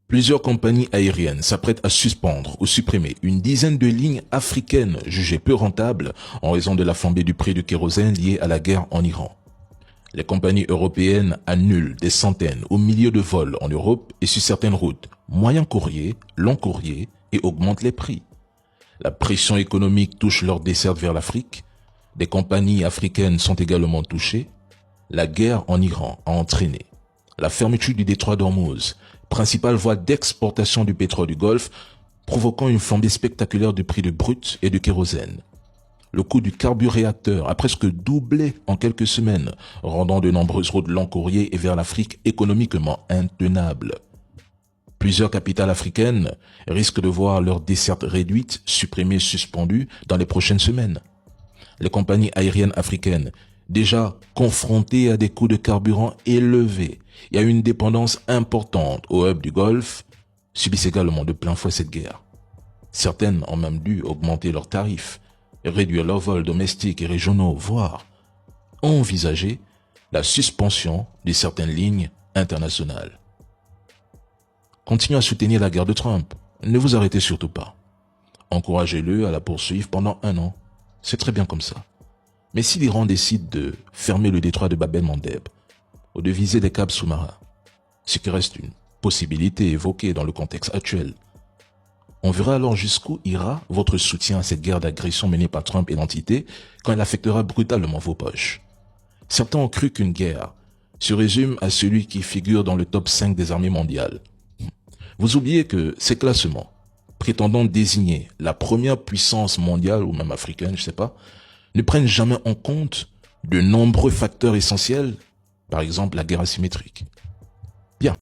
Plusieurs compagnies aériennes s'apprêtent à suspendre ou supprimer une dizaine de lignes africaines jugées peu rentables en raison de la flambée du prix du kérosène lié à la guerre en Iran. Les compagnies européennes annulent des centaines ou milliers de vols en Europe et sur certaines routes, moyen courrier, long courrier et augmentent les prix. La pression économique touche leurs dessertes vers l'Afrique. Des compagnies africaines sont également touchées. La guerre en Iran a entraîné la fermeture du détroit d'Ormuz, principale voie d'exportation du pétrole du Golfe, provoquant une flambée spectaculaire du prix du brut et du kérosène. Le coût du carburéacteur a presque doublé en quelques semaines, rendant de nombreuses routes long courrier et vers l'Afrique économiquement intenables. Plusieurs capitales africaines risquent de voir leurs dessertes réduites, supprimées, suspendues dans les prochaines semaines. Les compagnies aériennes africaines, déjà confrontées à des coûts de carburant élevés et à une dépendance importante au hub du Golfe, subissent également de plein fouet cette guerre. Certaines ont même dû augmenter leurs tarifs, réduire leurs vols domestiques et régionaux, voire envisager la suspension de certaines lignes internationales. Continuez à soutenir la guerre de Trump. Ne vous arrêtez surtout pas. Encouragez-le à la poursuivre pendant 1 an. C'est très bien comme ça. Mais si l'Iran décide de fermer le détroit de Bab el-Mandeb ou de viser des câbles sous-marins, ce qui reste une possibilité évoquée dans le contexte actuel, on verra alors jusqu'où ira votre soutien à cette guerre d'agression menée par Trump et l'entité quand elle affectera brutalement vos poches. Certains ont cru qu'une guerre se résume à celui qui figure dans le top 5 des armées mondiales. Vous oubliez que ces classements, prétendant désigner la première puissance mondiale ou même africaine, je sais pas, ne prennent jamais en compte de nombreux facteurs essentiels, par exemple la guerre asymétrique.